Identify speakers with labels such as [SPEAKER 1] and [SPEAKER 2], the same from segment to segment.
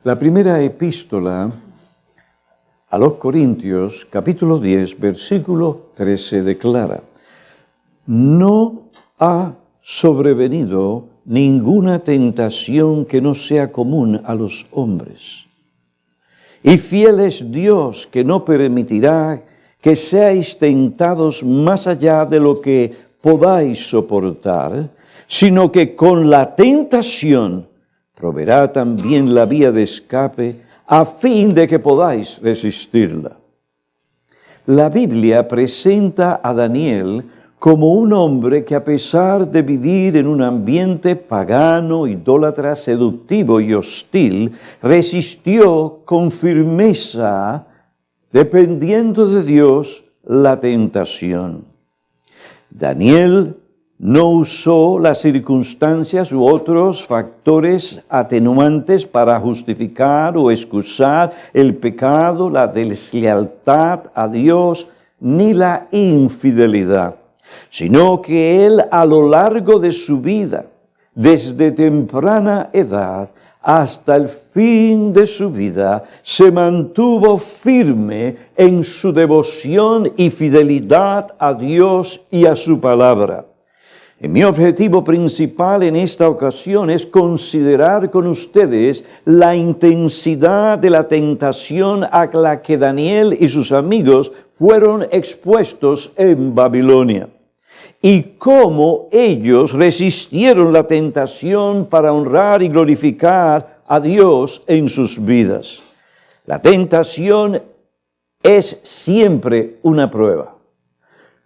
[SPEAKER 1] La primera epístola a los Corintios, capítulo 10, versículo 13, declara: no ha sobrevenido ninguna tentación que no sea común a los hombres. Y fiel es Dios, que no permitirá que seáis tentados más allá de lo que podáis soportar, sino que con la tentación proveerá también la vía de escape, a fin de que podáis resistirla. La Biblia presenta a Daniel como un hombre que, a pesar de vivir en un ambiente pagano, idólatra, seductivo y hostil, resistió con firmeza, dependiendo de Dios, la tentación. Daniel no usó las circunstancias u otros factores atenuantes para justificar o excusar el pecado, la deslealtad a Dios, ni la infidelidad, sino que él, a lo largo de su vida, desde temprana edad hasta el fin de su vida, se mantuvo firme en su devoción y fidelidad a Dios y a su palabra. Y mi objetivo principal en esta ocasión es considerar con ustedes la intensidad de la tentación a la que Daniel y sus amigos fueron expuestos en Babilonia, y cómo ellos resistieron la tentación para honrar y glorificar a Dios en sus vidas. La tentación es siempre una prueba.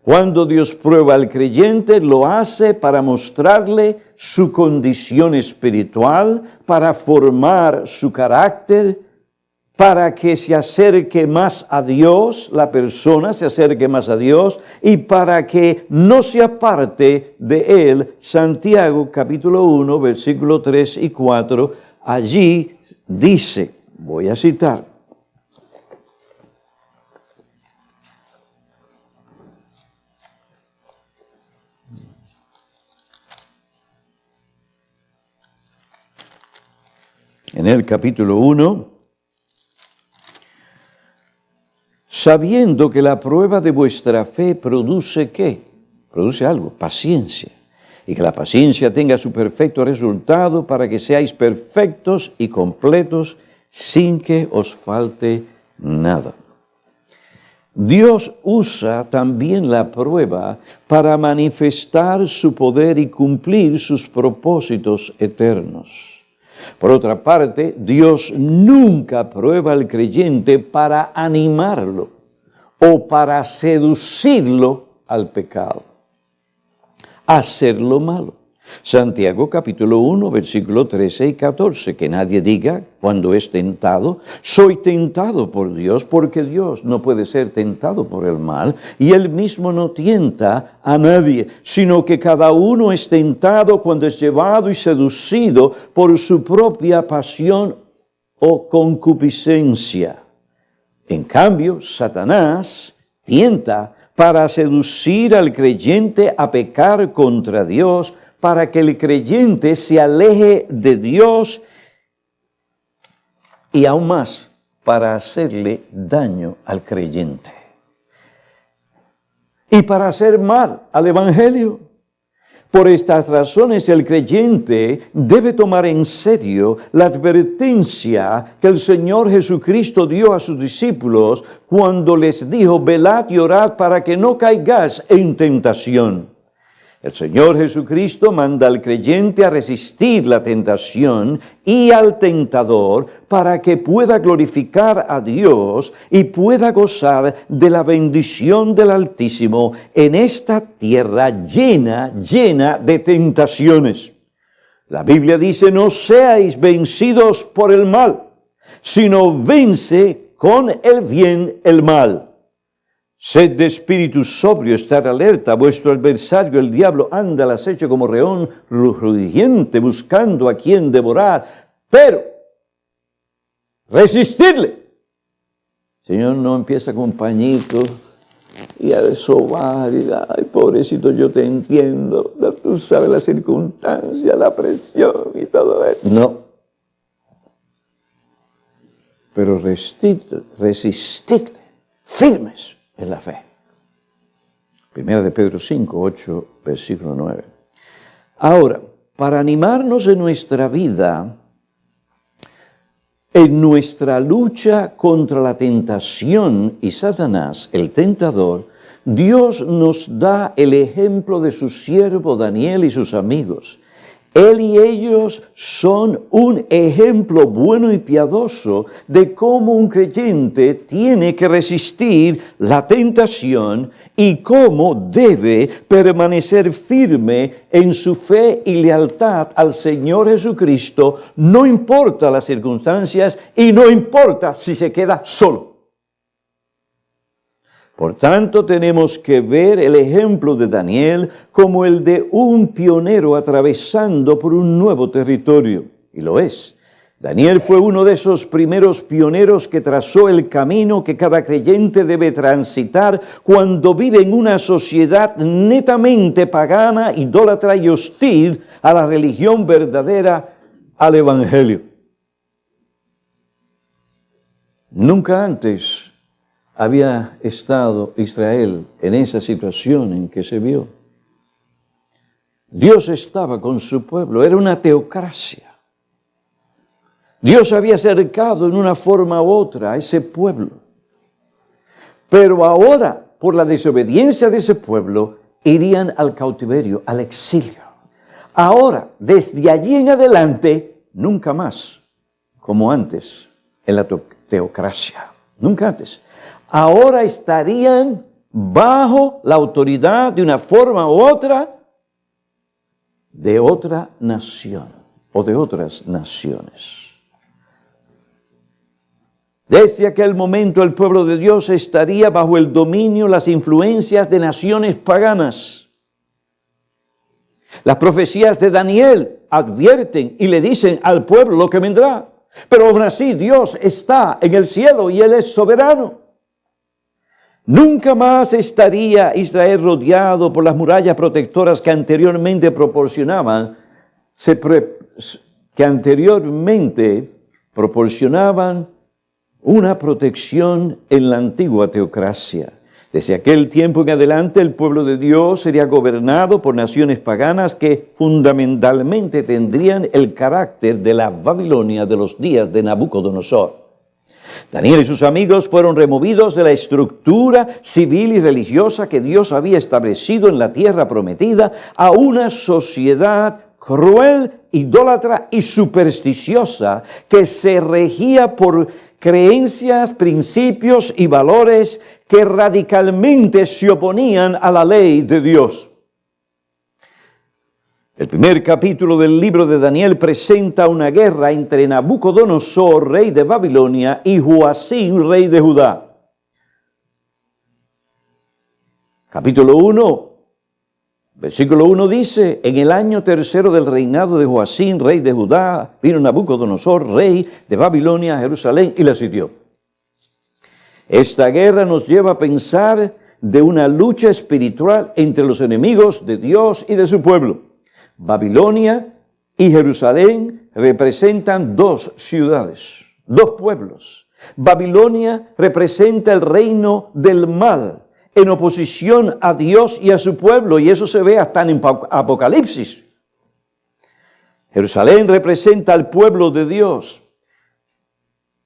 [SPEAKER 1] Cuando Dios prueba al creyente, lo hace para mostrarle su condición espiritual, para formar su carácter, para que se acerque más a Dios, la persona se acerque más a Dios, y para que no se aparte de él. Santiago capítulo 1, versículo 3 y 4, allí dice, voy a citar: en el capítulo 1, sabiendo que la prueba de vuestra fe produce ¿qué? Produce algo, paciencia. Y que la paciencia tenga su perfecto resultado, para que seáis perfectos y completos, sin que os falte nada. Dios usa también la prueba para manifestar su poder y cumplir sus propósitos eternos. Por otra parte, Dios nunca prueba al creyente para animarlo o para seducirlo al pecado, a hacer lo malo. Santiago capítulo 1, versículo 13 y 14, que nadie diga cuando es tentado, soy tentado por Dios, porque Dios no puede ser tentado por el mal, y Él mismo no tienta a nadie, sino que cada uno es tentado cuando es llevado y seducido por su propia pasión o concupiscencia. En cambio, Satanás tienta para seducir al creyente a pecar contra Dios, para que el creyente se aleje de Dios, y aún más, para hacerle daño al creyente y para hacer mal al Evangelio. Por estas razones, el creyente debe tomar en serio la advertencia que el Señor Jesucristo dio a sus discípulos cuando les dijo: velad y orad para que no caigáis en tentación. El Señor Jesucristo manda al creyente a resistir la tentación y al tentador, para que pueda glorificar a Dios y pueda gozar de la bendición del Altísimo en esta tierra llena de tentaciones. La Biblia dice: no seáis vencidos por el mal, sino vence con el bien el mal. Sed de espíritu sobrio, estar alerta. Vuestro adversario, el diablo, anda al acecho como león rugiente, buscando a quien devorar. Pero resistirle. El Señor no empieza con pañitos y a desovar y ay, pobrecito, yo te entiendo. Tú sabes la circunstancia, la presión y todo eso. No. pero resistidle, firmes en la fe. Primera de Pedro 5, 8, versículo 9. Ahora, para animarnos en nuestra vida, en nuestra lucha contra la tentación y Satanás, el tentador, Dios nos da el ejemplo de su siervo Daniel y sus amigos. Él y ellos son un ejemplo bueno y piadoso de cómo un creyente tiene que resistir la tentación y cómo debe permanecer firme en su fe y lealtad al Señor Jesucristo, no importa las circunstancias y no importa si se queda solo. Por tanto, tenemos que ver el ejemplo de Daniel como el de un pionero atravesando por un nuevo territorio, y lo es. Daniel fue uno de esos primeros pioneros que trazó el camino que cada creyente debe transitar cuando vive en una sociedad netamente pagana, idólatra y hostil a la religión verdadera, al Evangelio. Nunca antes había estado Israel en esa situación en que se vio. Dios estaba con su pueblo, era una teocracia. Dios había acercado en una forma u otra a ese pueblo. Pero ahora, por la desobediencia de ese pueblo, irían al cautiverio, al exilio. Ahora, desde allí en adelante, nunca más, como antes, en la teocracia. Nunca antes. Ahora estarían bajo la autoridad de una forma u otra de otra nación o de otras naciones. Desde aquel momento el pueblo de Dios estaría bajo el dominio, las influencias de naciones paganas. Las profecías de Daniel advierten y le dicen al pueblo lo que vendrá. Pero aún así Dios está en el cielo y Él es soberano. Nunca más estaría Israel rodeado por las murallas protectoras que anteriormente proporcionaban una protección en la antigua teocracia. Desde aquel tiempo en adelante el pueblo de Dios sería gobernado por naciones paganas que fundamentalmente tendrían el carácter de la Babilonia de los días de Nabucodonosor. Daniel y sus amigos fueron removidos de la estructura civil y religiosa que Dios había establecido en la tierra prometida a una sociedad cruel, idólatra y supersticiosa que se regía por creencias, principios y valores que radicalmente se oponían a la ley de Dios. El primer capítulo del libro de Daniel presenta una guerra entre Nabucodonosor, rey de Babilonia, y Joacim, rey de Judá. Capítulo 1, versículo 1 dice: en el año tercero del reinado de Joacim, rey de Judá, vino Nabucodonosor, rey de Babilonia, a Jerusalén y la sitió. Esta guerra nos lleva a pensar de una lucha espiritual entre los enemigos de Dios y de su pueblo. Babilonia y Jerusalén representan dos ciudades, dos pueblos. Babilonia representa el reino del mal, en oposición a Dios y a su pueblo, y eso se ve hasta en Apocalipsis. Jerusalén representa al pueblo de Dios.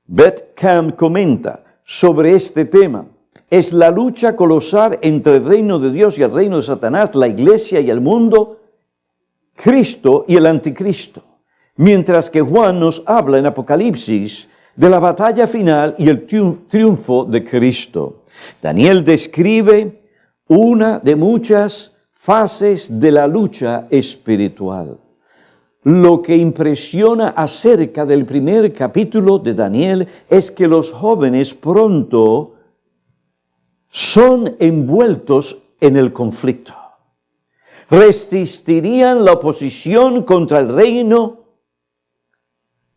[SPEAKER 1] Beth Camp comenta sobre este tema: es la lucha colosal entre el reino de Dios y el reino de Satanás, la iglesia y el mundo, Cristo y el anticristo. Mientras que Juan nos habla en Apocalipsis de la batalla final y el triunfo de Cristo. Daniel describe una de muchas fases de la lucha espiritual. Lo que impresiona acerca del primer capítulo de Daniel es que los jóvenes pronto son envueltos en el conflicto. Resistirían la oposición contra el reino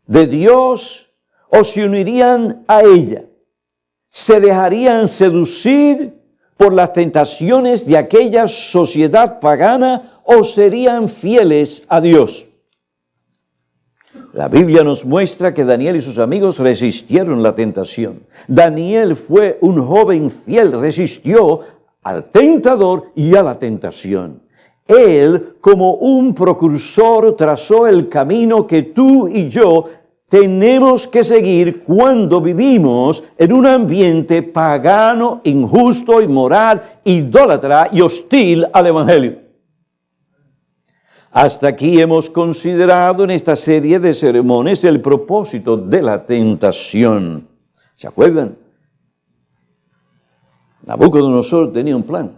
[SPEAKER 1] de Dios o se unirían a ella. Se dejarían seducir por las tentaciones de aquella sociedad pagana o serían fieles a Dios. La Biblia nos muestra que Daniel y sus amigos resistieron la tentación. Daniel fue un joven fiel, resistió al tentador y a la tentación. Él, como un precursor, trazó el camino que tú y yo tenemos que seguir cuando vivimos en un ambiente pagano, injusto, inmoral, idólatra y hostil al Evangelio. Hasta aquí hemos considerado en esta serie de sermones el propósito de la tentación. ¿Se acuerdan? Nabucodonosor tenía un plan.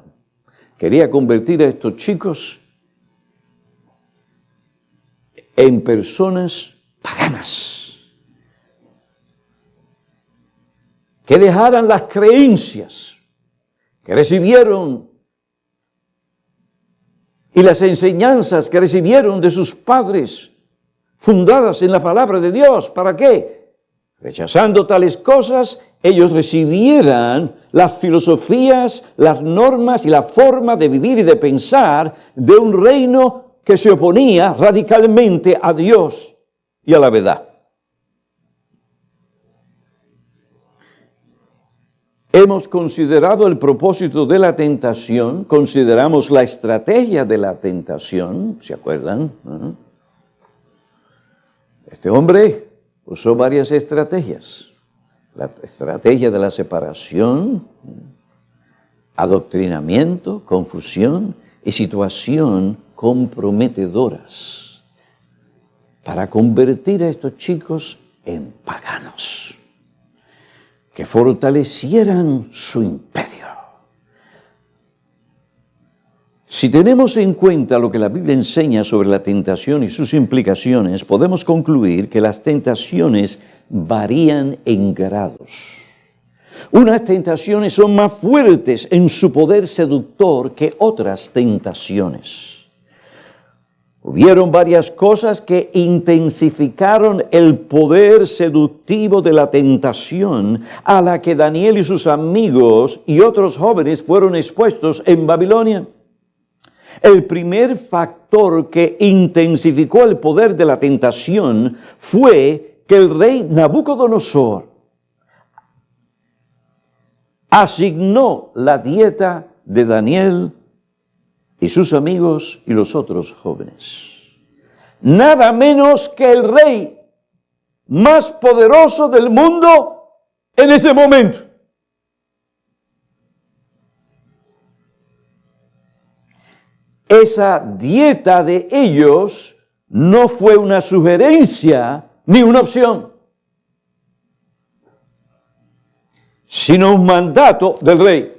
[SPEAKER 1] Quería convertir a estos chicos en personas paganas, que dejaran las creencias que recibieron y las enseñanzas que recibieron de sus padres, fundadas en la palabra de Dios. ¿Para qué? Rechazando tales cosas, ellos recibieran las filosofías, las normas y la forma de vivir y de pensar de un reino que se oponía radicalmente a Dios y a la verdad. Hemos considerado el propósito de la tentación, consideramos la estrategia de la tentación, ¿se acuerdan? Este hombre usó varias estrategias. La estrategia de la separación, adoctrinamiento, confusión y situación comprometedoras para convertir a estos chicos en paganos, que fortalecieran su imperio. Si tenemos en cuenta lo que la Biblia enseña sobre la tentación y sus implicaciones, podemos concluir que las tentaciones varían en grados. Unas tentaciones son más fuertes en su poder seductor que otras tentaciones. Hubieron varias cosas que intensificaron el poder seductivo de la tentación a la que Daniel y sus amigos y otros jóvenes fueron expuestos en Babilonia. El primer factor que intensificó el poder de la tentación fue que el rey Nabucodonosor asignó la dieta de Daniel y sus amigos y los otros jóvenes. Nada menos que el rey más poderoso del mundo en ese momento. Esa dieta de ellos no fue una sugerencia ni una opción, sino un mandato del rey.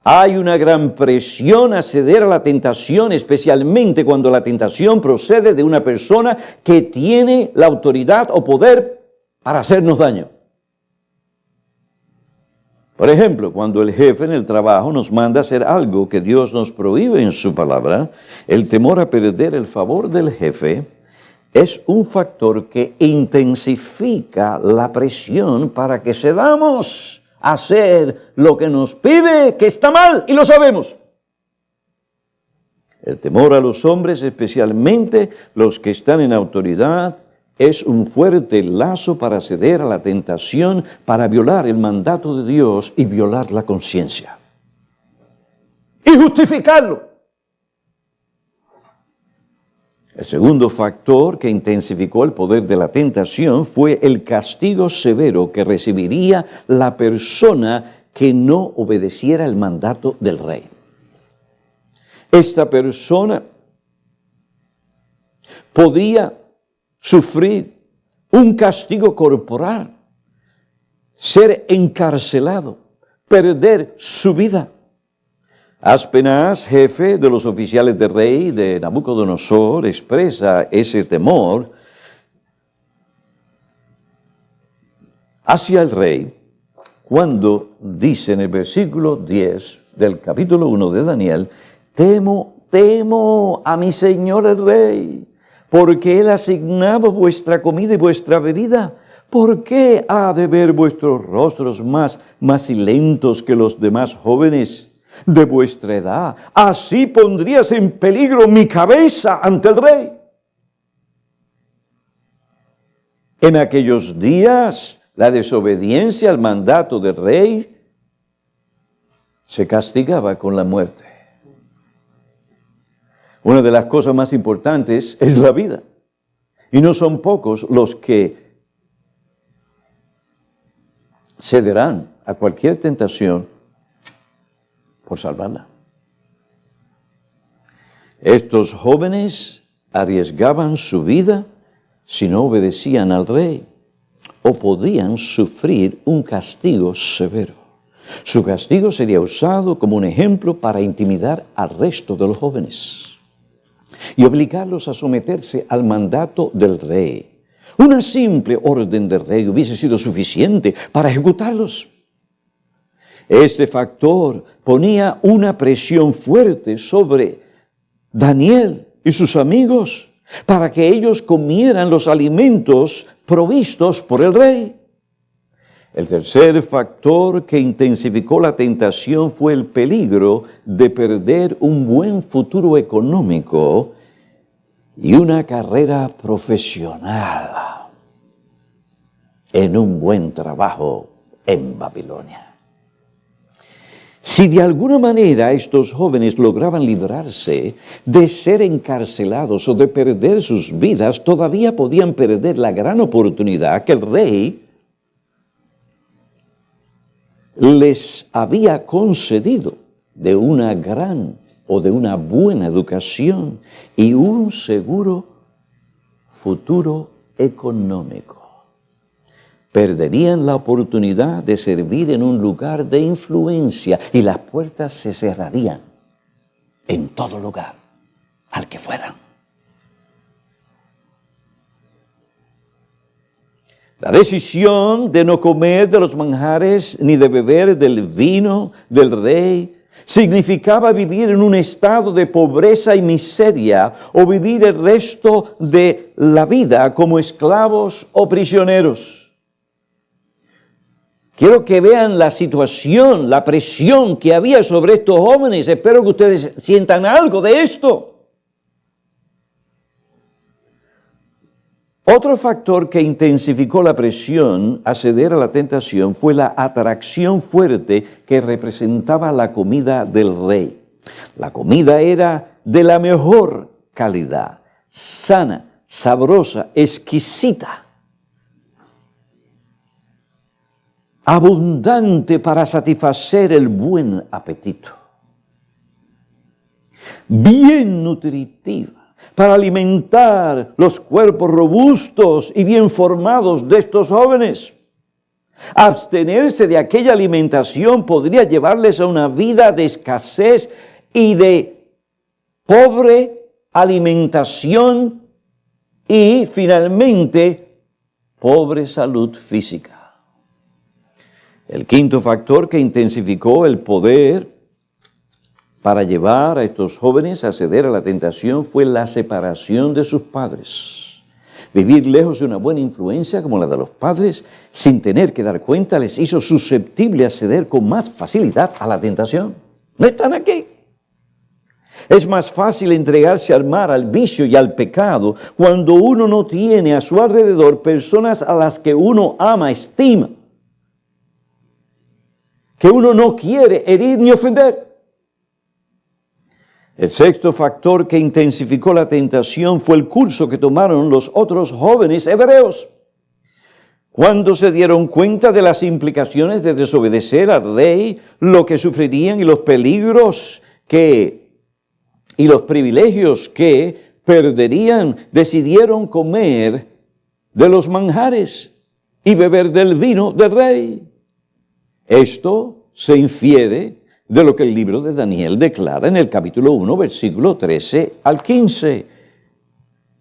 [SPEAKER 1] Hay una gran presión a ceder a la tentación, especialmente cuando la tentación procede de una persona que tiene la autoridad o poder para hacernos daño. Por ejemplo, cuando el jefe en el trabajo nos manda hacer algo que Dios nos prohíbe en su palabra, el temor a perder el favor del jefe es un factor que intensifica la presión para que cedamos a hacer lo que nos pide, que está mal, y lo sabemos. El temor a los hombres, especialmente los que están en autoridad, es un fuerte lazo para ceder a la tentación, para violar el mandato de Dios y violar la conciencia. Y justificarlo. El segundo factor que intensificó el poder de la tentación fue el castigo severo que recibiría la persona que no obedeciera el mandato del rey. Esta persona podía sufrir un castigo corporal, ser encarcelado, perder su vida. Aspenaz, jefe de los oficiales del rey de Nabucodonosor, expresa ese temor hacia el rey cuando dice en el versículo 10 del capítulo 1 de Daniel: temo a mi señor el rey, porque él ha asignado vuestra comida y vuestra bebida. ¿Por qué ha de ver vuestros rostros más macilentos que los demás jóvenes de vuestra edad? Así pondrías en peligro mi cabeza ante el rey. En aquellos días, la desobediencia al mandato del rey se castigaba con la muerte. Una de las cosas más importantes es la vida. Y no son pocos los que cederán a cualquier tentación por salvarla. Estos jóvenes arriesgaban su vida si no obedecían al rey o podían sufrir un castigo severo. Su castigo sería usado como un ejemplo para intimidar al resto de los jóvenes y obligarlos a someterse al mandato del rey. Una simple orden del rey hubiese sido suficiente para ejecutarlos. Este factor ponía una presión fuerte sobre Daniel y sus amigos para que ellos comieran los alimentos provistos por el rey. El tercer factor que intensificó la tentación fue el peligro de perder un buen futuro económico y una carrera profesional en un buen trabajo en Babilonia. Si de alguna manera estos jóvenes lograban librarse de ser encarcelados o de perder sus vidas, todavía podían perder la gran oportunidad que el rey les había concedido de una gran o de una buena educación y un seguro futuro económico. Perderían la oportunidad de servir en un lugar de influencia y las puertas se cerrarían en todo lugar al que fueran. La decisión de no comer de los manjares ni de beber del vino del rey significaba vivir en un estado de pobreza y miseria o vivir el resto de la vida como esclavos o prisioneros. Quiero que vean la situación, la presión que había sobre estos jóvenes. Espero que ustedes sientan algo de esto. Otro factor que intensificó la presión a ceder a la tentación fue la atracción fuerte que representaba la comida del rey. La comida era de la mejor calidad, sana, sabrosa, exquisita, abundante para satisfacer el buen apetito, bien nutritiva para alimentar los cuerpos robustos y bien formados de estos jóvenes. Abstenerse de aquella alimentación podría llevarles a una vida de escasez y de pobre alimentación y finalmente pobre salud física. El quinto factor que intensificó el poder para llevar a estos jóvenes a ceder a la tentación fue la separación de sus padres. Vivir lejos de una buena influencia como la de los padres, sin tener que dar cuenta, les hizo susceptible a ceder con más facilidad a la tentación. No están aquí. Es más fácil entregarse al mal, al vicio y al pecado cuando uno no tiene a su alrededor personas a las que uno ama, estima, que uno no quiere herir ni ofender. El sexto factor que intensificó la tentación fue el curso que tomaron los otros jóvenes hebreos. Cuando se dieron cuenta de las implicaciones de desobedecer al rey, lo que sufrirían y los peligros y los privilegios que perderían, decidieron comer de los manjares y beber del vino del rey. Esto se infiere de lo que el libro de Daniel declara en el capítulo 1, versículo 13 al 15.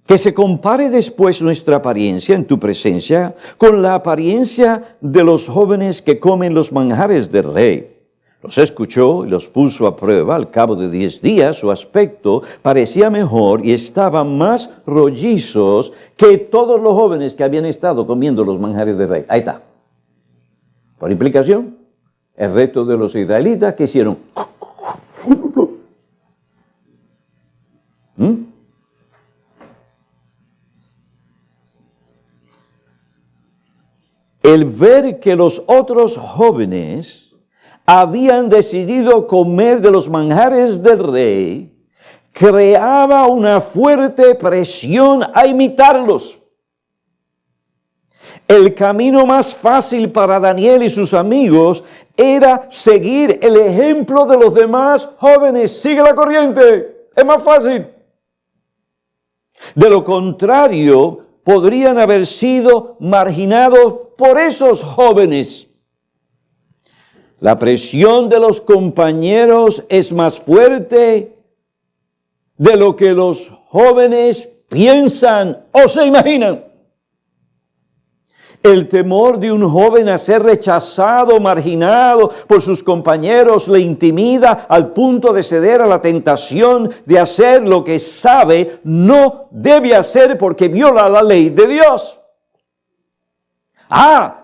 [SPEAKER 1] Que se compare después nuestra apariencia en tu presencia con la apariencia de los jóvenes que comen los manjares del rey. Los escuchó y los puso a prueba. Al cabo de 10 días su aspecto parecía mejor y estaban más rollizos que todos los jóvenes que habían estado comiendo los manjares del rey. Ahí está. Por implicación, el resto de los israelitas que hicieron. el ver que los otros jóvenes habían decidido comer de los manjares del rey, creaba una fuerte presión a imitarlos. El camino más fácil para Daniel y sus amigos era seguir el ejemplo de los demás jóvenes. Sigue la corriente, es más fácil. De lo contrario, podrían haber sido marginados por esos jóvenes. La presión de los compañeros es más fuerte de lo que los jóvenes piensan o se imaginan. El temor de un joven a ser rechazado, marginado por sus compañeros, le intimida al punto de ceder a la tentación de hacer lo que sabe no debe hacer porque viola la ley de Dios.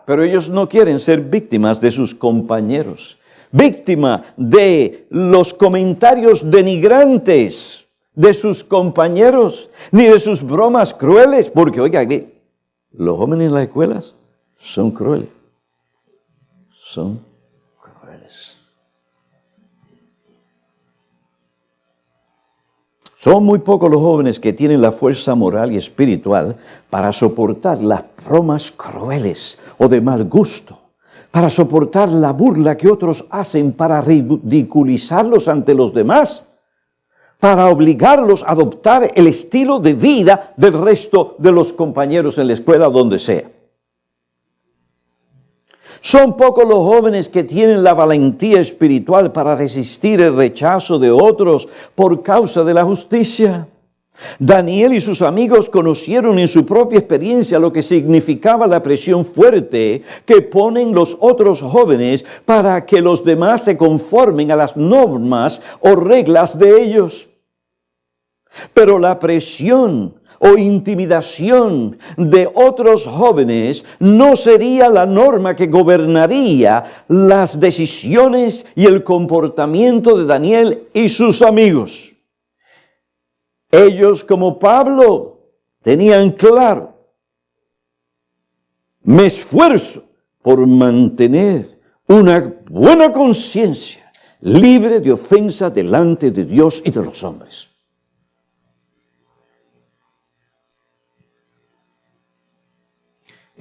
[SPEAKER 1] Pero ellos no quieren ser víctimas de sus compañeros, víctima de los comentarios denigrantes de sus compañeros, ni de sus bromas crueles, porque oiga, los jóvenes en las escuelas son crueles. Son crueles. Son muy pocos los jóvenes que tienen la fuerza moral y espiritual para soportar las bromas crueles o de mal gusto, para soportar la burla que otros hacen para ridiculizarlos ante los demás, para obligarlos a adoptar el estilo de vida del resto de los compañeros en la escuela, donde sea. Son pocos los jóvenes que tienen la valentía espiritual para resistir el rechazo de otros por causa de la justicia. Daniel y sus amigos conocieron en su propia experiencia lo que significaba la presión fuerte que ponen los otros jóvenes para que los demás se conformen a las normas o reglas de ellos. Pero la presión o intimidación de otros jóvenes no sería la norma que gobernaría las decisiones y el comportamiento de Daniel y sus amigos. Ellos, como Pablo, tenían claro: me esfuerzo por mantener una buena conciencia, libre de ofensa delante de Dios y de los hombres.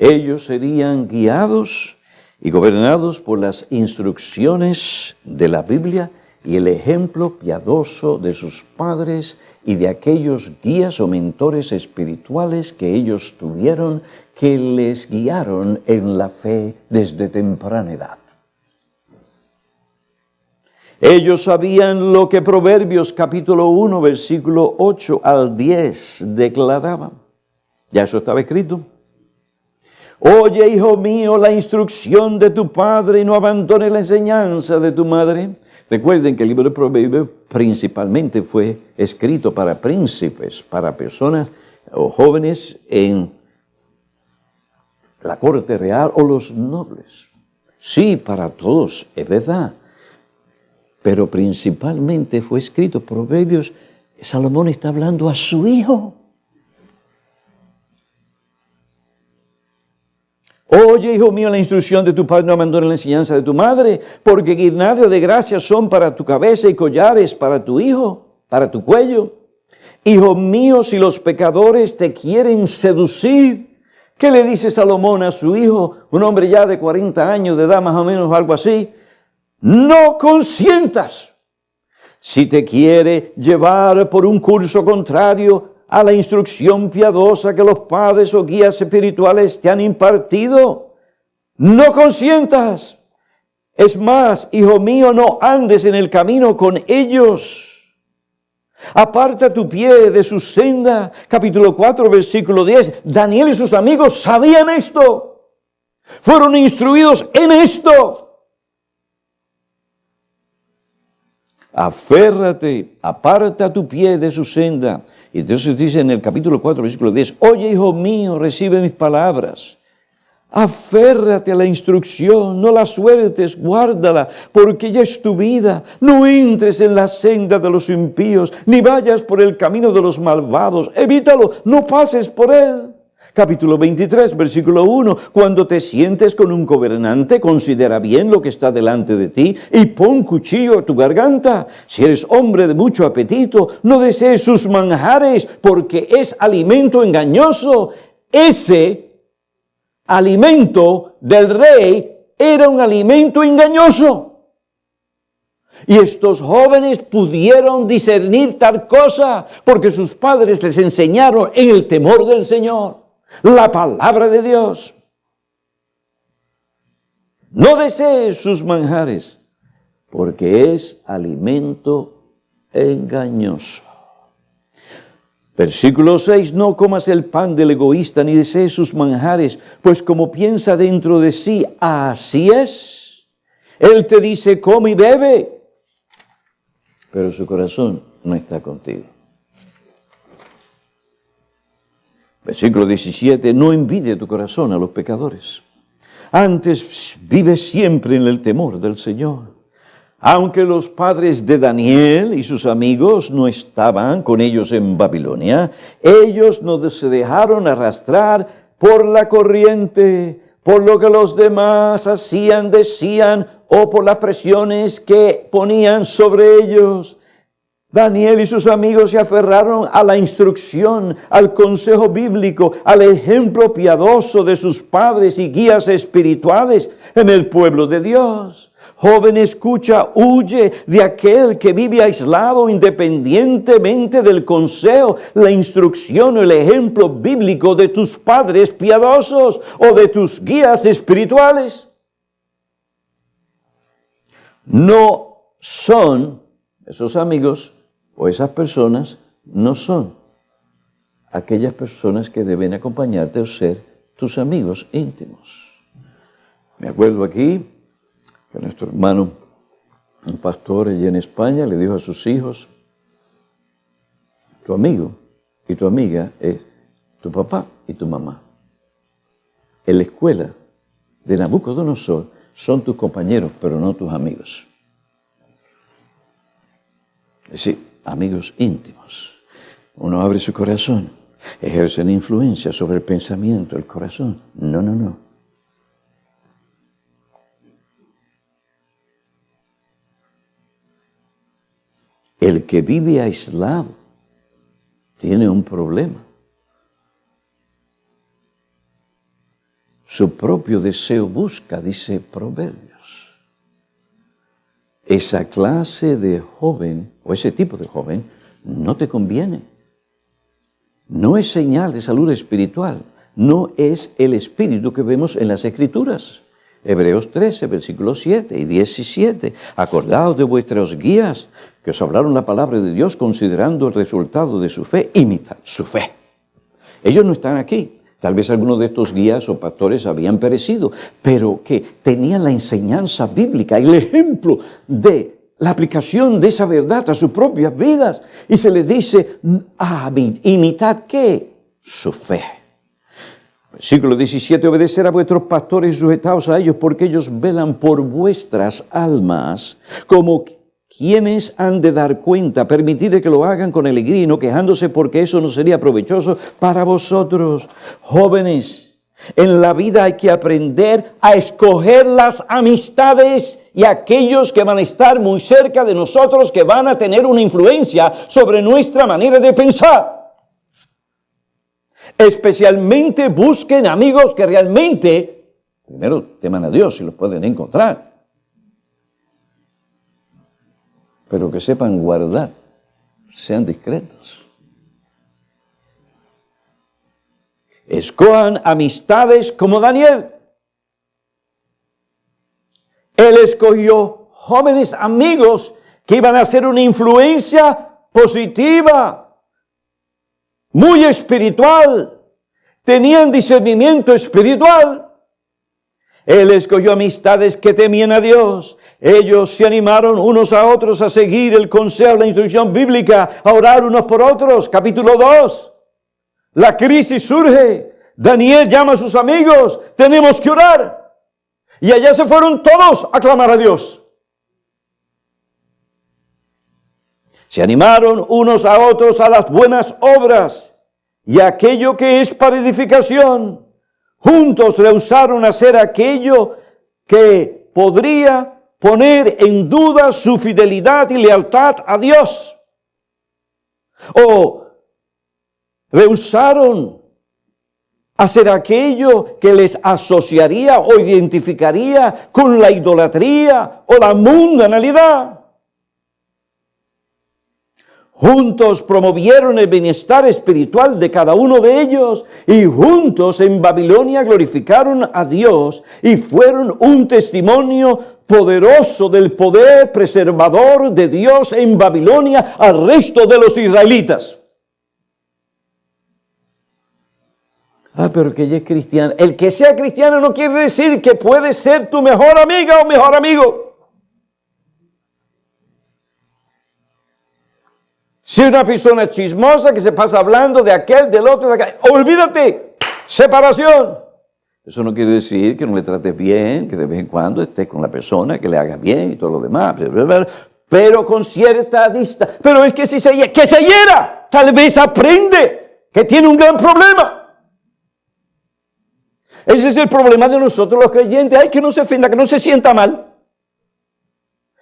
[SPEAKER 1] Ellos serían guiados y gobernados por las instrucciones de la Biblia y el ejemplo piadoso de sus padres y de aquellos guías o mentores espirituales que ellos tuvieron, que les guiaron en la fe desde temprana edad. Ellos sabían lo que Proverbios capítulo 1, versículo 8 al 10 declaraba. Ya eso estaba escrito. Oye, hijo mío, la instrucción de tu padre y no abandones la enseñanza de tu madre. Recuerden que el libro de Proverbios principalmente fue escrito para príncipes, para personas o jóvenes en la corte real o los nobles. Sí, para todos, es verdad. Pero principalmente fue escrito Proverbios. Salomón está hablando a su hijo. Oye, hijo mío, la instrucción de tu padre, no abandones la enseñanza de tu madre, porque guirnaldas de gracia son para tu cabeza y collares para tu hijo, para tu cuello. Hijo mío, si los pecadores te quieren seducir, ¿qué le dice Salomón a su hijo, un hombre ya de 40 años de edad, más o menos, algo así? No consientas. Si te quiere llevar por un curso contrario a la instrucción piadosa que los padres o guías espirituales te han impartido, no consientas. Es más, hijo mío, no andes en el camino con ellos. Aparta tu pie de su senda. Capítulo 4, versículo 10. Daniel y sus amigos sabían esto. Fueron instruidos en esto. Aférrate, aparta tu pie de su senda. Y entonces dice en el capítulo 4, versículo 10, oye, hijo mío, recibe mis palabras. Aférrate a la instrucción, no la sueltes, guárdala, porque ella es tu vida. No entres en la senda de los impíos, ni vayas por el camino de los malvados. Evítalo, no pases por él. capítulo 23, versículo 1. Cuando te sientes con un gobernante, considera bien lo que está delante de ti y pon cuchillo a tu garganta. Si eres hombre de mucho apetito, no desees sus manjares, porque es alimento engañoso. Ese alimento del rey era un alimento engañoso. Y estos jóvenes pudieron discernir tal cosa porque sus padres les enseñaron en el temor del Señor la palabra de Dios. No desees sus manjares porque es alimento engañoso. Versículo 6, no comas el pan del egoísta ni desees sus manjares, pues como piensa dentro de sí, así es. Él te dice, come y bebe, pero su corazón no está contigo. Versículo 17, no envidie tu corazón a los pecadores. Antes vive siempre en el temor del Señor. Aunque los padres de Daniel y sus amigos no estaban con ellos en Babilonia, ellos no se dejaron arrastrar por la corriente, por lo que los demás hacían, decían, o por las presiones que ponían sobre ellos. Daniel y sus amigos se aferraron a la instrucción, al consejo bíblico, al ejemplo piadoso de sus padres y guías espirituales en el pueblo de Dios. Joven, escucha, huye de aquel que vive aislado independientemente del consejo, la instrucción o el ejemplo bíblico de tus padres piadosos o de tus guías espirituales. No son esos amigos o esas personas, no son aquellas personas que deben acompañarte o ser tus amigos íntimos. Me acuerdo aquí que nuestro hermano, un pastor allí en España, le dijo a sus hijos, tu amigo y tu amiga es tu papá y tu mamá. En la escuela de Nabucodonosor son tus compañeros, pero no tus amigos. Es decir, amigos íntimos. Uno abre su corazón, ejercen influencia sobre el pensamiento, el corazón. No. El que vive aislado tiene un problema. Su propio deseo busca, dice Proverbios. Esa clase de joven, o ese tipo de joven, no te conviene. No es señal de salud espiritual. No es el espíritu que vemos en las Escrituras. Hebreos 13, versículos 7 y 17. Acordaos de vuestros guías que os hablaron la palabra de Dios considerando el resultado de su fe. Imitad su fe. Ellos no están aquí. Tal vez algunos de estos guías o pastores habían perecido, pero que tenían la enseñanza bíblica, el ejemplo de la aplicación de esa verdad a sus propias vidas. Y se les dice, imitad ¿qué? Su fe. Versículo 17, obedecer a vuestros pastores y sujetaos a ellos, porque ellos velan por vuestras almas, como quienes han de dar cuenta. Permitid que lo hagan con alegría y no quejándose, porque eso no sería provechoso para vosotros. Jóvenes, en la vida hay que aprender a escoger las amistades y aquellos que van a estar muy cerca de nosotros, que van a tener una influencia sobre nuestra manera de pensar. Especialmente busquen amigos que realmente, primero, teman a Dios si los pueden encontrar, pero que sepan guardar, sean discretos. Escojan amistades como Daniel. Él escogió jóvenes amigos que iban a hacer una influencia positiva, muy espiritual, tenían discernimiento espiritual. Él escogió amistades que temían a Dios. Ellos se animaron unos a otros a seguir el consejo, la instrucción bíblica, a orar unos por otros. Capítulo 2. La crisis surge. Daniel llama a sus amigos. Tenemos que orar. Y allá se fueron todos a clamar a Dios. Se animaron unos a otros a las buenas obras. y aquello que es para edificación. Juntos rehusaron hacer aquello que podría poner en duda su fidelidad y lealtad a Dios. O rehusaron hacer aquello que les asociaría o identificaría con la idolatría o la mundanalidad. Juntos promovieron el bienestar espiritual de cada uno de ellos y juntos en Babilonia glorificaron a Dios y fueron un testimonio poderoso del poder preservador de Dios en Babilonia al resto de los israelitas. Pero que ella es cristiana. El que sea cristiano no quiere decir que puede ser tu mejor amiga o mejor amigo. Si una persona chismosa que se pasa hablando de aquel, del otro, de aquel, olvídate, separación. Eso no quiere decir que no le trates bien, que de vez en cuando estés con la persona, que le hagas bien y todo lo demás, pero con cierta distancia. Pero es que si que se hiera, tal vez aprende que tiene un gran problema. Ese es el problema de nosotros los creyentes. Ay, que no se ofenda, que no se sienta mal.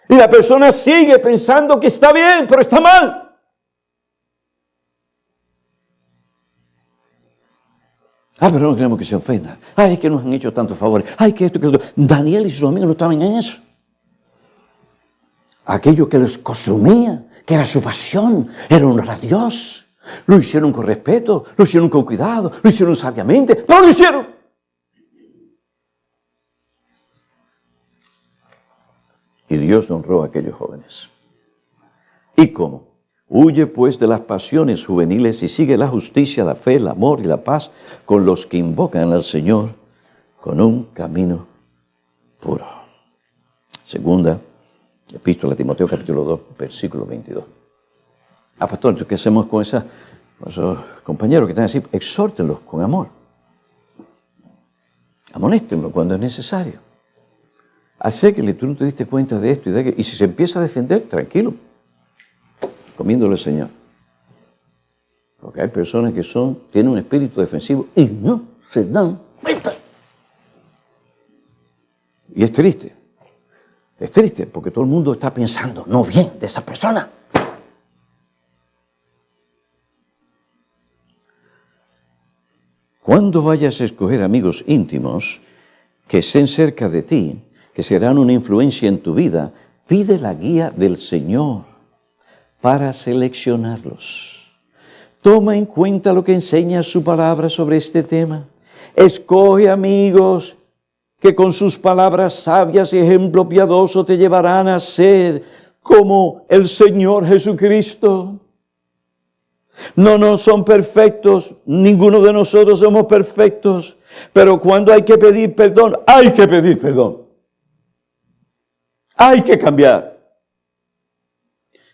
[SPEAKER 1] Y la persona sigue pensando que está bien, pero está mal. Pero no queremos que se ofenda. Ay, es que nos han hecho tantos favores. Ay, que esto, que esto. Daniel y sus amigos no estaban en eso. Aquello que les consumía, que era su pasión, era honrar a Dios. Lo hicieron con respeto, lo hicieron con cuidado, lo hicieron sabiamente, pero lo hicieron. Y Dios honró a aquellos jóvenes. ¿Y cómo? Huye pues de las pasiones juveniles y sigue la justicia, la fe, el amor y la paz con los que invocan al Señor con un camino puro. Segunda epístola a Timoteo capítulo 2, versículo 22. Pastor, ¿qué hacemos con esos compañeros que están así? Exhórtenlos con amor. Amonéstenlos cuando es necesario. Acérquenle, tú no te diste cuenta de esto y de aquello. Y si se empieza a defender, tranquilo, comiéndole al Señor. Porque hay personas que tienen un espíritu defensivo y no se dan cuenta. Y es triste. Es triste porque todo el mundo está pensando no bien de esa persona. Cuando vayas a escoger amigos íntimos que estén cerca de ti, que serán una influencia en tu vida, pide la guía del Señor para seleccionarlos. Toma en cuenta lo que enseña su palabra sobre este tema. Escoge amigos que con sus palabras sabias y ejemplo piadoso te llevarán a ser como el Señor Jesucristo. No son perfectos, ninguno de nosotros somos perfectos, pero cuando hay que pedir perdón, hay que pedir perdón. Hay que cambiar.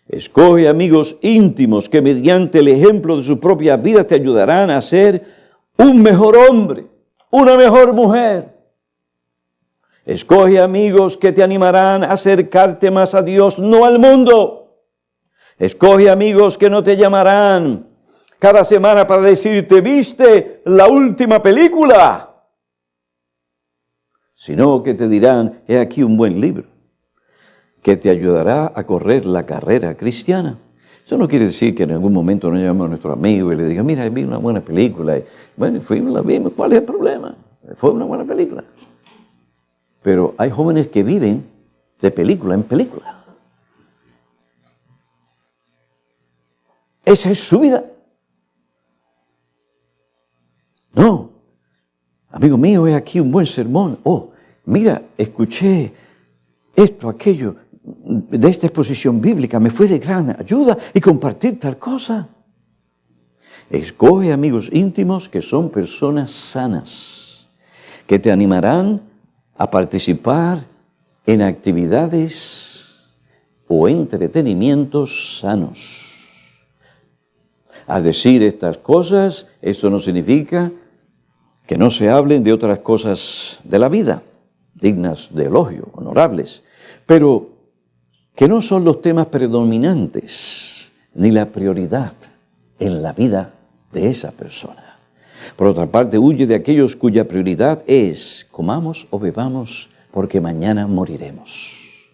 [SPEAKER 1] Escoge amigos íntimos que mediante el ejemplo de su propia vida te ayudarán a ser un mejor hombre, una mejor mujer. Escoge amigos que te animarán a acercarte más a Dios, no al mundo. Escoge amigos que no te llamarán cada semana para decirte, ¿viste la última película? Sino que te dirán, he aquí un buen libro que te ayudará a correr la carrera cristiana. Eso no quiere decir que en algún momento no llamemos a nuestro amigo y le diga, mira, vi una buena película. Y, bueno, fuimos, la vimos, ¿cuál es el problema? Fue una buena película. Pero hay jóvenes que viven de película en película. Esa es su vida. No. Amigo mío, he aquí un buen sermón. Oh, mira, escuché esto, aquello, de esta exposición bíblica, me fue de gran ayuda y compartir tal cosa. Escoge amigos íntimos que son personas sanas, que te animarán a participar en actividades o entretenimientos sanos. Al decir estas cosas, esto no significa que no se hablen de otras cosas de la vida, dignas de elogio, honorables, pero que no son los temas predominantes ni la prioridad en la vida de esa persona. Por otra parte, huye de aquellos cuya prioridad es comamos o bebamos porque mañana moriremos.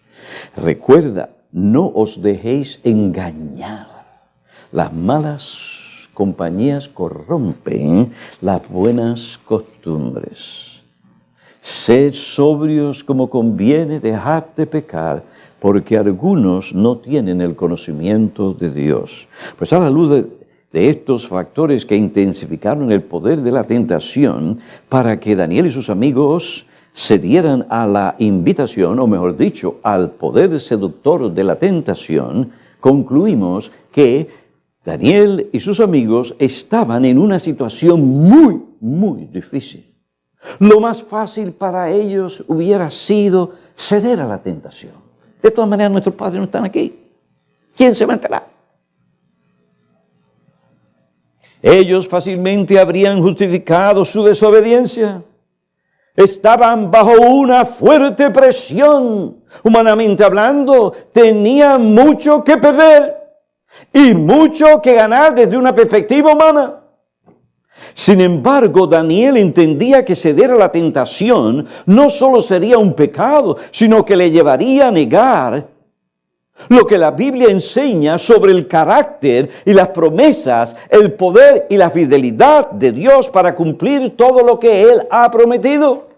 [SPEAKER 1] Recuerda, no os dejéis engañar. Las malas compañías corrompen las buenas costumbres. Sed sobrios como conviene, dejad de pecar, porque algunos no tienen el conocimiento de Dios. Pues a la luz de estos factores que intensificaron el poder de la tentación, para que Daniel y sus amigos se dieran a la invitación, o mejor dicho, al poder seductor de la tentación, concluimos que Daniel y sus amigos estaban en una situación muy, muy difícil. Lo más fácil para ellos hubiera sido ceder a la tentación. De todas maneras, nuestros padres no están aquí. ¿Quién se va a enterar? Ellos fácilmente habrían justificado su desobediencia. Estaban bajo una fuerte presión. Humanamente hablando, tenían mucho que perder y mucho que ganar desde una perspectiva humana. Sin embargo, Daniel entendía que ceder a la tentación no solo sería un pecado, sino que le llevaría a negar lo que la Biblia enseña sobre el carácter y las promesas, el poder y la fidelidad de Dios para cumplir todo lo que Él ha prometido.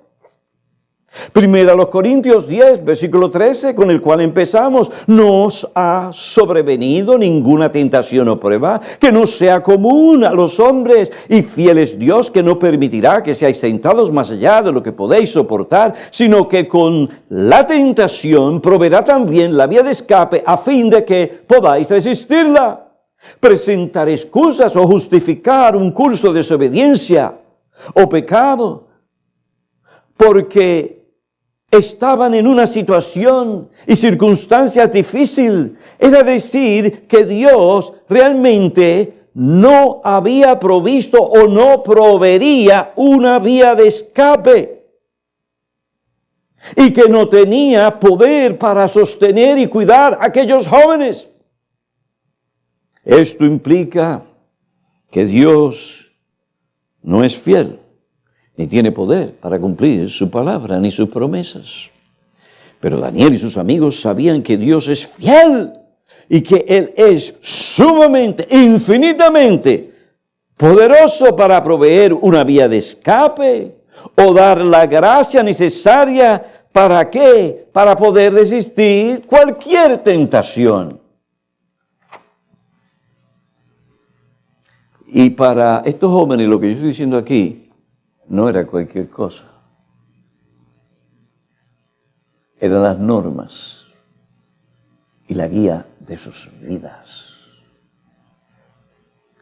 [SPEAKER 1] Primera a los Corintios 10, versículo 13, con el cual empezamos. No os ha sobrevenido ninguna tentación o prueba que no sea común a los hombres, y fiel es Dios que no permitirá que seáis tentados más allá de lo que podéis soportar, sino que con la tentación proveerá también la vía de escape a fin de que podáis resistirla. Presentar excusas o justificar un curso de desobediencia o pecado porque estaban en una situación y circunstancias difíciles. Era decir, que Dios realmente no había provisto o no proveería una vía de escape. Y que no tenía poder para sostener y cuidar a aquellos jóvenes. Esto implica que Dios no es fiel, ni tiene poder para cumplir su palabra ni sus promesas. Pero Daniel y sus amigos sabían que Dios es fiel y que Él es sumamente, infinitamente poderoso para proveer una vía de escape o dar la gracia necesaria. ¿Para qué? Para poder resistir cualquier tentación. Y para estos jóvenes, lo que yo estoy diciendo aquí, no era cualquier cosa. Eran las normas y la guía de sus vidas.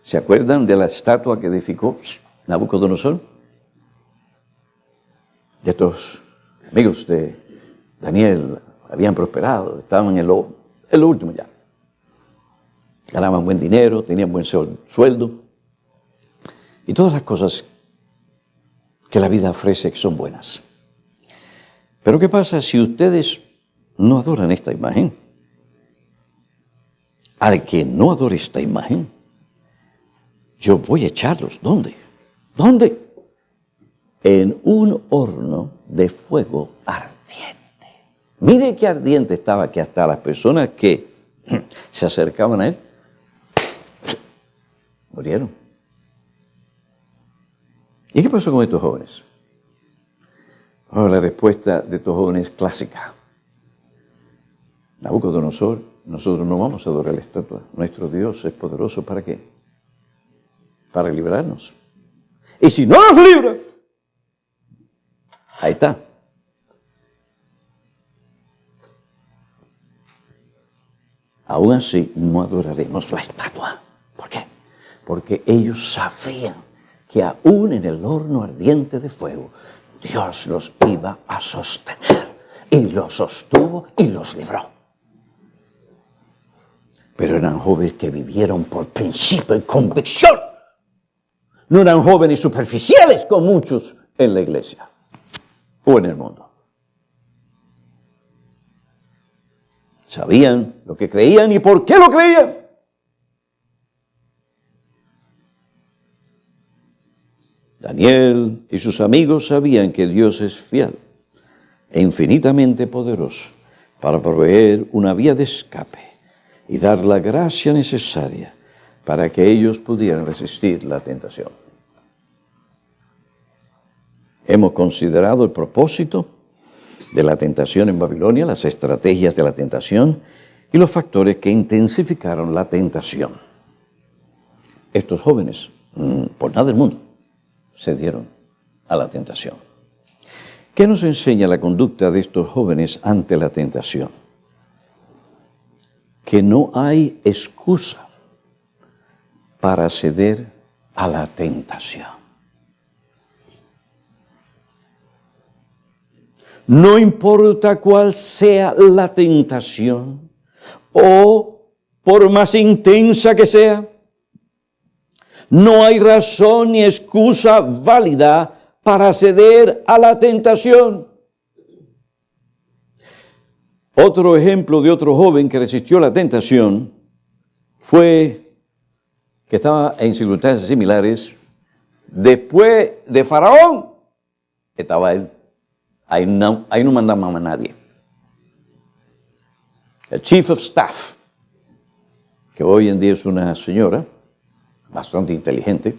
[SPEAKER 1] ¿Se acuerdan de la estatua que edificó Nabucodonosor? Y estos amigos de Daniel habían prosperado, estaban en lo último ya. Ganaban buen dinero, tenían buen sueldo. Y todas las cosas que la vida ofrece que son buenas. Pero ¿qué pasa si ustedes no adoran esta imagen? Al que no adore esta imagen, yo voy a echarlos. ¿Dónde? ¿Dónde? En un horno de fuego ardiente. Mire qué ardiente estaba, que hasta las personas que se acercaban a él murieron. ¿Y qué pasó con estos jóvenes? Oh, la respuesta de estos jóvenes es clásica. Nabucodonosor, nosotros no vamos a adorar la estatua. Nuestro Dios es poderoso. ¿Para qué? Para librarnos. Y si no nos libra, ahí está. Aún así, no adoraremos la estatua. ¿Por qué? Porque ellos sabían que aún en el horno ardiente de fuego, Dios los iba a sostener. Y los sostuvo y los libró. Pero eran jóvenes que vivieron por principio y convicción. No eran jóvenes superficiales como muchos en la iglesia o en el mundo. Sabían lo que creían y por qué lo creían. Daniel y sus amigos sabían que Dios es fiel e infinitamente poderoso para proveer una vía de escape y dar la gracia necesaria para que ellos pudieran resistir la tentación. Hemos considerado el propósito de la tentación en Babilonia, las estrategias de la tentación y los factores que intensificaron la tentación. Estos jóvenes, por nada del mundo, cedieron a la tentación. ¿Qué nos enseña la conducta de estos jóvenes ante la tentación? Que no hay excusa para ceder a la tentación. No importa cuál sea la tentación, o por más intensa que sea, no hay razón ni excusa válida para ceder a la tentación. Otro ejemplo de otro joven que resistió la tentación fue que estaba en circunstancias similares. Después de Faraón, estaba él. Ahí no mandaba a nadie. El Chief of Staff, que hoy en día es una señora bastante inteligente.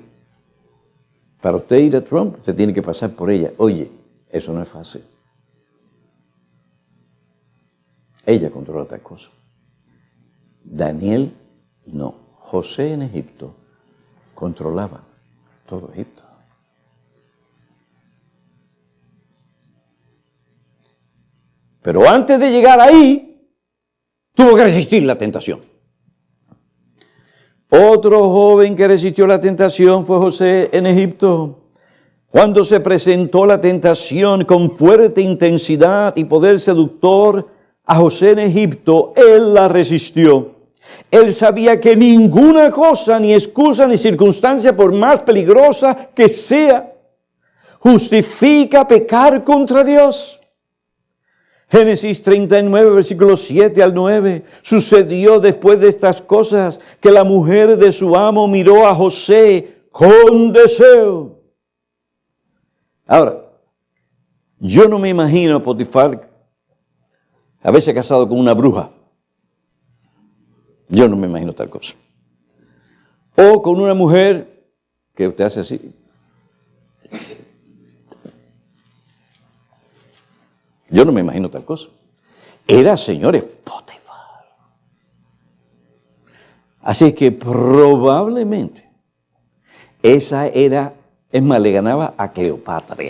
[SPEAKER 1] Para usted ir a Trump, usted tiene que pasar por ella. Oye, eso no es fácil. Ella controla tal cosa. Daniel no. José en Egipto controlaba todo Egipto. Pero antes de llegar ahí, tuvo que resistir la tentación. Otro joven que resistió la tentación fue José en Egipto. Cuando se presentó la tentación con fuerte intensidad y poder seductor a José en Egipto, él la resistió. Él sabía que ninguna cosa, ni excusa, ni circunstancia, por más peligrosa que sea, justifica pecar contra Dios. Génesis 39, versículos 7 al 9. Sucedió después de estas cosas que la mujer de su amo miró a José con deseo. Ahora, yo no me imagino a Potifar haberse casado con una bruja. Yo no me imagino tal cosa. O con una mujer que usted hace así. Yo no me imagino tal cosa. Era, señores, Potifar. Así que probablemente esa era, es más, le ganaba a Cleopatra.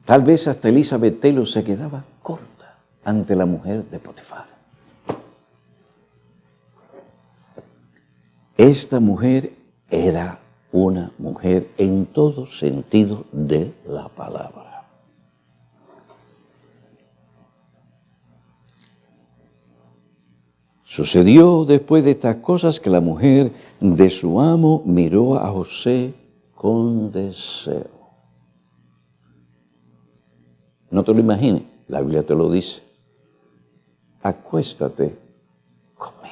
[SPEAKER 1] Tal vez hasta Elizabeth Taylor se quedaba corta ante la mujer de Potifar. Esta mujer era una mujer en todo sentido de la palabra. Sucedió después de estas cosas que la mujer de su amo miró a José con deseo. No te lo imagines, la Biblia te lo dice. Acuéstate conmigo.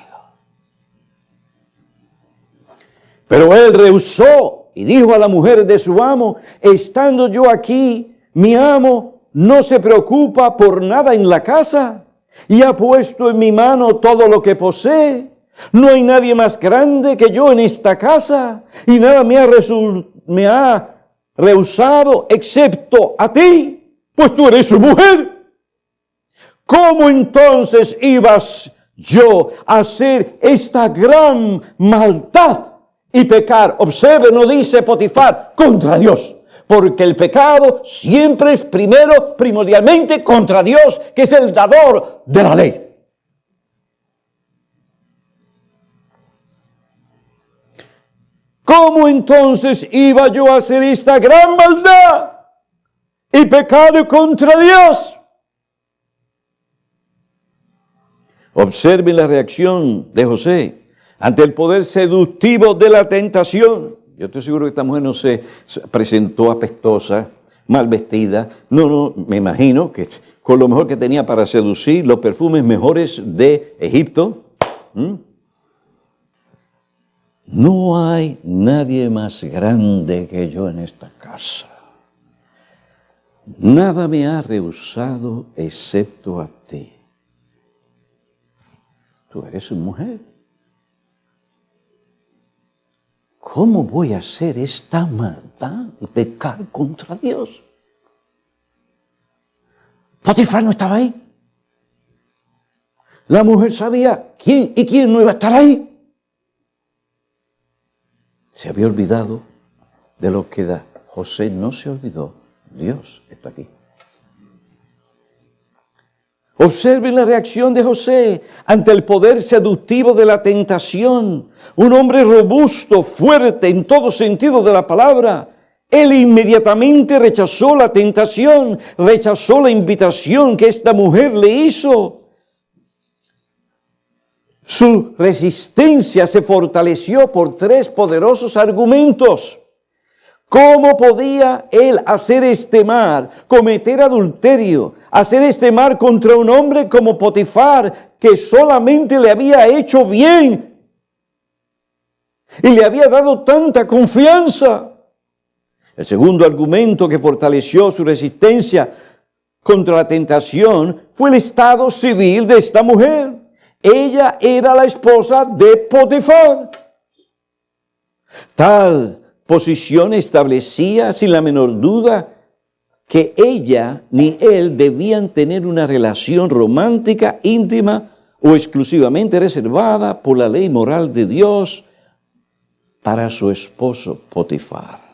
[SPEAKER 1] Pero él rehusó y dijo a la mujer de su amo: estando yo aquí, mi amo no se preocupa por nada en la casa y ha puesto en mi mano todo lo que posee. No hay nadie más grande que yo en esta casa y nada me ha rehusado excepto a ti, pues tú eres su mujer. ¿Cómo entonces ibas yo a hacer esta gran maldad y pecar? Observe, no dice Potifar, contra Dios, porque el pecado siempre es primordialmente contra Dios, que es el dador de la ley. ¿Cómo entonces iba yo a hacer esta gran maldad y pecar contra Dios? Observen la reacción de José ante el poder seductivo de la tentación. Yo estoy seguro que esta mujer no se presentó apestosa, mal vestida. No, me imagino que con lo mejor que tenía para seducir, los perfumes mejores de Egipto. No hay nadie más grande que yo en esta casa. Nada me ha rehusado excepto a ti. Tú eres mujer. ¿Cómo voy a hacer esta maldad y pecar contra Dios? Potifar no estaba ahí. La mujer sabía quién y quién no iba a estar ahí. Se había olvidado de lo que da. José no se olvidó. Dios está aquí. Observen la reacción de José ante el poder seductivo de la tentación. Un hombre robusto, fuerte en todo sentido de la palabra. Él inmediatamente rechazó la tentación, rechazó la invitación que esta mujer le hizo. Su resistencia se fortaleció por 3 poderosos argumentos. ¿Cómo podía él hacer este mal, cometer adulterio, hacer este mal contra un hombre como Potifar, que solamente le había hecho bien y le había dado tanta confianza? El segundo argumento que fortaleció su resistencia contra la tentación fue el estado civil de esta mujer. Ella era la esposa de Potifar. Tal posición establecía sin la menor duda que ella ni él debían tener una relación romántica, íntima o exclusivamente reservada por la ley moral de Dios para su esposo Potifar.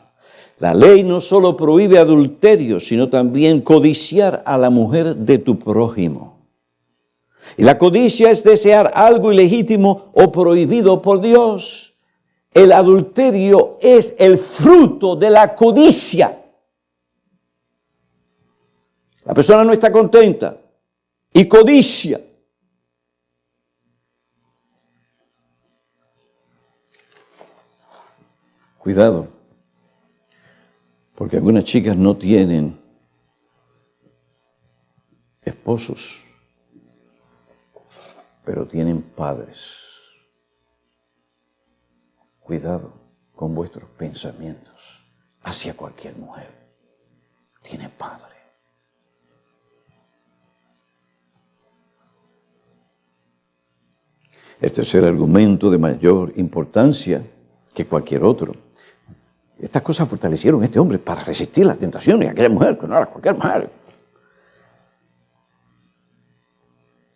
[SPEAKER 1] La ley no solo prohíbe adulterio, sino también codiciar a la mujer de tu prójimo. Y la codicia es desear algo ilegítimo o prohibido por Dios. El adulterio es el fruto de la codicia. La persona no está contenta y codicia. Cuidado, porque algunas chicas no tienen esposos, pero tienen padres. Cuidado con vuestros pensamientos hacia cualquier mujer. Tiene padre. El tercer argumento de mayor importancia que cualquier otro. Estas cosas fortalecieron a este hombre para resistir las tentaciones de aquella mujer, que no era cualquier mujer.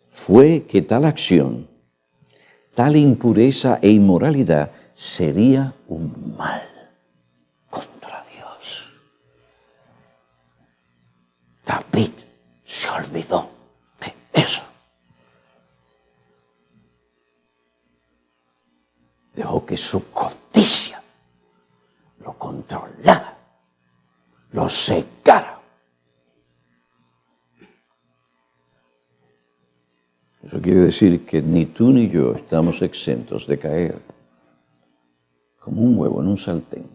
[SPEAKER 1] Fue que tal acción, tal impureza e inmoralidad sería un mal contra Dios. David se olvidó de eso. Dejó que su codicia lo controlara, lo cecara. Eso quiere decir que ni tú ni yo estamos exentos de caer como un huevo en un sartén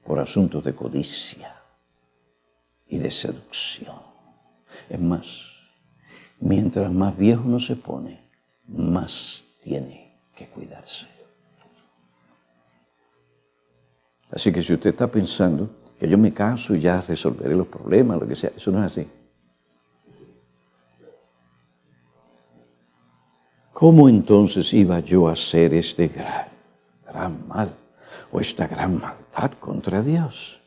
[SPEAKER 1] por asuntos de codicia y de seducción. Es más, mientras más viejo uno se pone, más tiene que cuidarse. Así que si usted está pensando que yo me caso y ya resolveré los problemas, lo que sea, eso no es así. ¿Cómo entonces iba yo a hacer este gran mal o esta gran maldad contra Dios?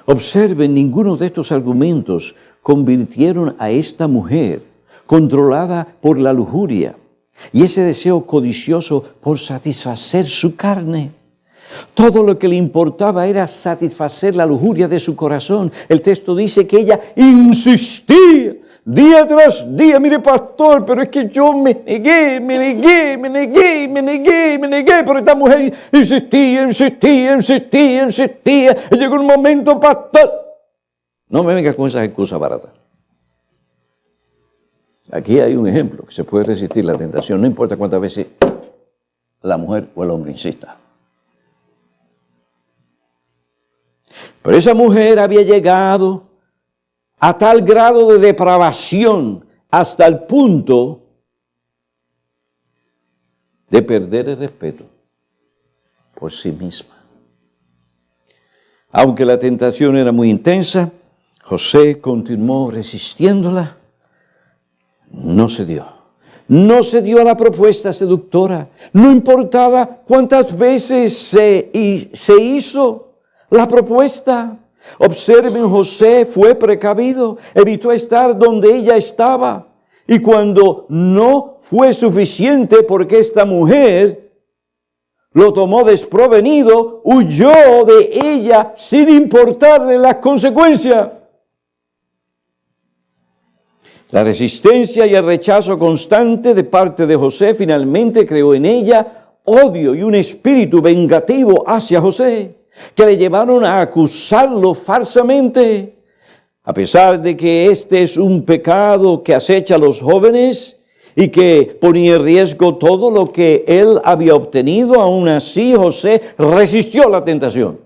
[SPEAKER 1] Observen, ninguno de estos argumentos convirtieron a esta mujer controlada por la lujuria y ese deseo codicioso por satisfacer su carne. Todo lo que le importaba era satisfacer la lujuria de su corazón. El texto dice que ella insistía día tras día. Mire, pastor, pero es que yo me negué, pero esta mujer insistía. Y llegó un momento, pastor. No me venga con esas excusas baratas. Aquí hay un ejemplo que se puede resistir la tentación, no importa cuántas veces la mujer o el hombre insista. Pero esa mujer había llegado a tal grado de depravación hasta el punto de perder el respeto por sí misma. Aunque la tentación era muy intensa, José continuó resistiéndola. No se dio. No se dio a la propuesta seductora. No importaba cuántas veces se hizo la propuesta. Observen, José fue precavido, evitó estar donde ella estaba. Y cuando no fue suficiente porque esta mujer lo tomó desprevenido, huyó de ella sin importarle las consecuencias. La resistencia y el rechazo constante de parte de José finalmente creó en ella odio y un espíritu vengativo hacia José, que le llevaron a acusarlo falsamente. A pesar de que este es un pecado que acecha a los jóvenes y que ponía en riesgo todo lo que él había obtenido, aún así José resistió la tentación.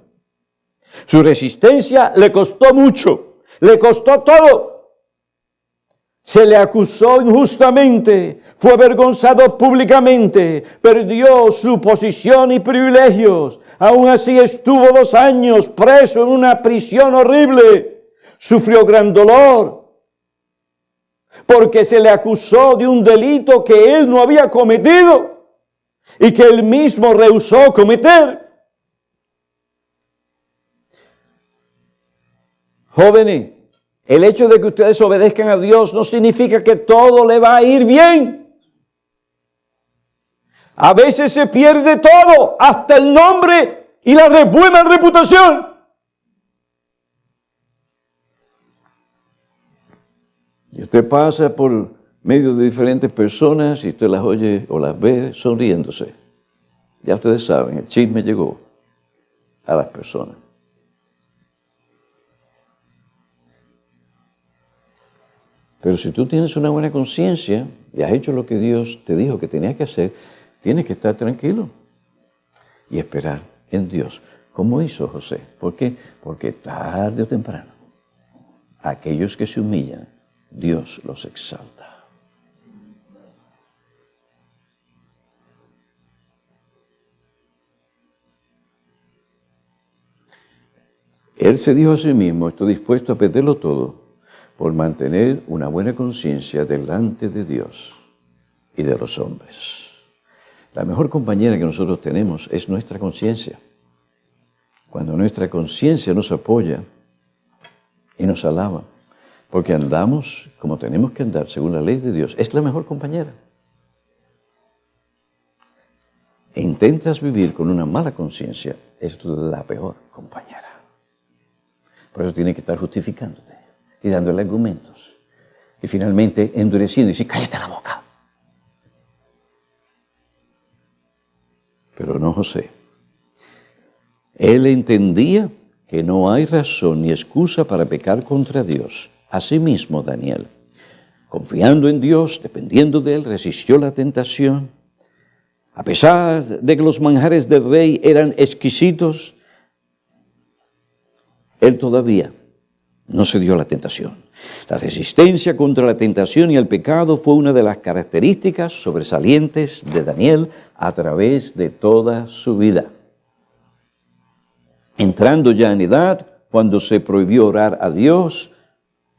[SPEAKER 1] Su resistencia le costó mucho, le costó todo. Se le acusó injustamente, fue avergonzado públicamente, perdió su posición y privilegios. Aún así estuvo 2 años preso en una prisión horrible. Sufrió gran dolor porque se le acusó de un delito que él no había cometido y que él mismo rehusó cometer. Jóvenes, el hecho de que ustedes obedezcan a Dios no significa que todo le va a ir bien. A veces se pierde todo, hasta el nombre y la buena reputación. Y usted pasa por medio de diferentes personas y usted las oye o las ve sonriéndose. Ya ustedes saben, el chisme llegó a las personas. Pero si tú tienes una buena conciencia y has hecho lo que Dios te dijo que tenías que hacer, tienes que estar tranquilo y esperar en Dios, como hizo José. ¿Por qué? Porque tarde o temprano, aquellos que se humillan, Dios los exalta. Él se dijo a sí mismo, estoy dispuesto a perderlo todo por mantener una buena conciencia delante de Dios y de los hombres. La mejor compañera que nosotros tenemos es nuestra conciencia. Cuando nuestra conciencia nos apoya y nos alaba, porque andamos como tenemos que andar según la ley de Dios, es la mejor compañera. E intentas vivir con una mala conciencia, es la peor compañera. Por eso tienes que estar justificándote y dándole argumentos. Y finalmente endureciendo y decir, cállate la boca. Pero no José. Él entendía que no hay razón ni excusa para pecar contra Dios. Asimismo, Daniel, confiando en Dios, dependiendo de Él, resistió la tentación. A pesar de que los manjares del rey eran exquisitos, él todavía no se dio a la tentación. La resistencia contra la tentación y el pecado fue una de las características sobresalientes de Daniel a través de toda su vida. Entrando ya en edad, cuando se prohibió orar a Dios,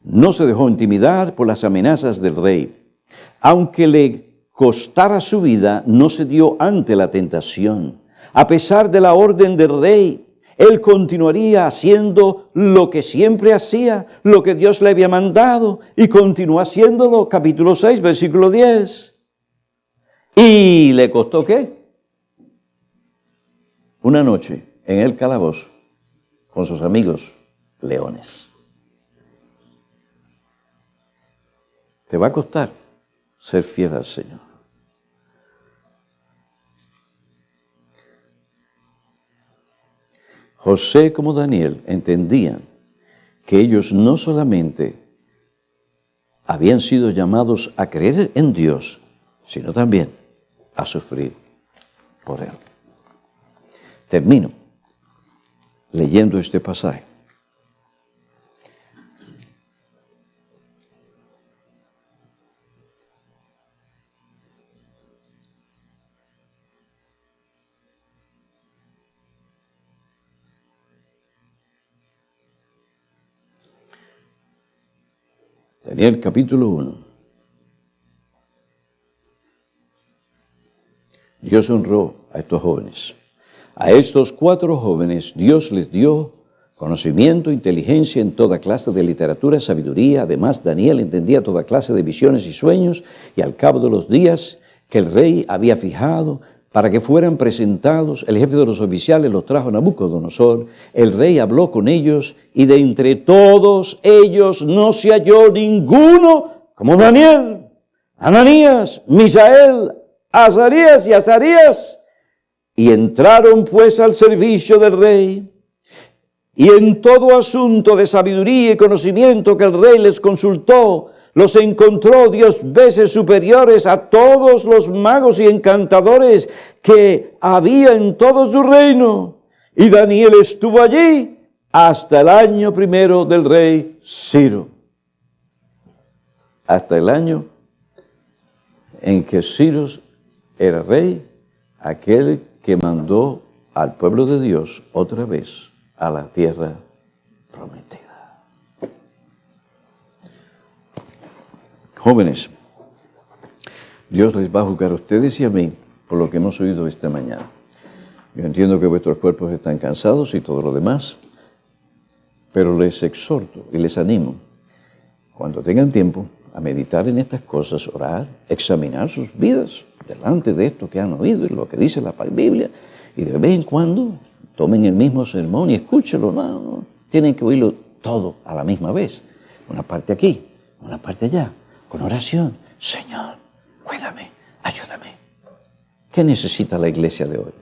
[SPEAKER 1] no se dejó intimidar por las amenazas del rey. Aunque le costara su vida, no se dio ante la tentación. A pesar de la orden del rey, él continuaría haciendo lo que siempre hacía, lo que Dios le había mandado, y continuó haciéndolo. Capítulo 6, versículo 10. ¿Y le costó qué? Una noche en el calabozo con sus amigos leones. Te va a costar ser fiel al Señor. José como Daniel entendían que ellos no solamente habían sido llamados a creer en Dios, sino también a sufrir por Él. Termino leyendo este pasaje. Daniel capítulo 1. Dios honró a estos jóvenes. A estos 4 jóvenes Dios les dio conocimiento, inteligencia en toda clase de literatura, sabiduría. Además, Daniel entendía toda clase de visiones y sueños, y al cabo de los días que el rey había fijado para que fueran presentados, el jefe de los oficiales los trajo a Nabucodonosor. El rey habló con ellos, y de entre todos ellos no se halló ninguno como Daniel, Ananías, Misael, Azarías y Azarías. Y entraron pues al servicio del rey. Y en todo asunto de sabiduría y conocimiento que el rey les consultó, los encontró 10 veces superiores a todos los magos y encantadores que había en todo su reino. Y Daniel estuvo allí hasta el año 1 del rey Ciro. Hasta el año en que Ciro era rey, aquel que mandó al pueblo de Dios otra vez a la tierra prometida. Jóvenes, Dios les va a juzgar a ustedes y a mí por lo que hemos oído esta mañana. Yo entiendo que vuestros cuerpos están cansados y todo lo demás, pero les exhorto y les animo, cuando tengan tiempo, a meditar en estas cosas, orar, examinar sus vidas delante de esto que han oído y lo que dice la Biblia, y de vez en cuando tomen el mismo sermón y escúchenlo. No, tienen que oírlo todo a la misma vez. Una parte aquí, una parte allá, con oración. Señor, cuídame, ayúdame. ¿Qué necesita la iglesia de hoy?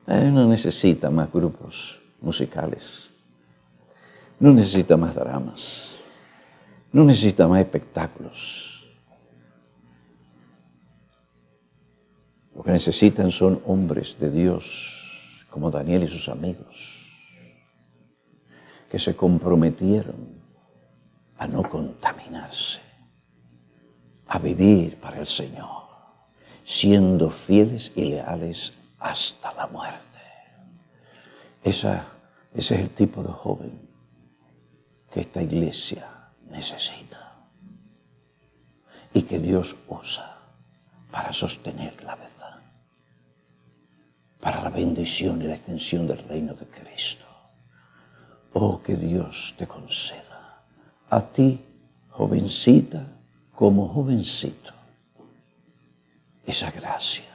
[SPEAKER 1] No necesita más grupos musicales. No necesita más dramas. No necesita más espectáculos. Lo que necesitan son hombres de Dios, como Daniel y sus amigos, que se comprometieron a no contaminarse, a vivir para el Señor, siendo fieles y leales hasta la muerte. Ese es el tipo de joven que esta iglesia necesita y que Dios usa para sostener la verdad, para la bendición y la extensión del reino de Cristo. Oh, que Dios te conceda a ti, jovencita, como jovencito, esa gracia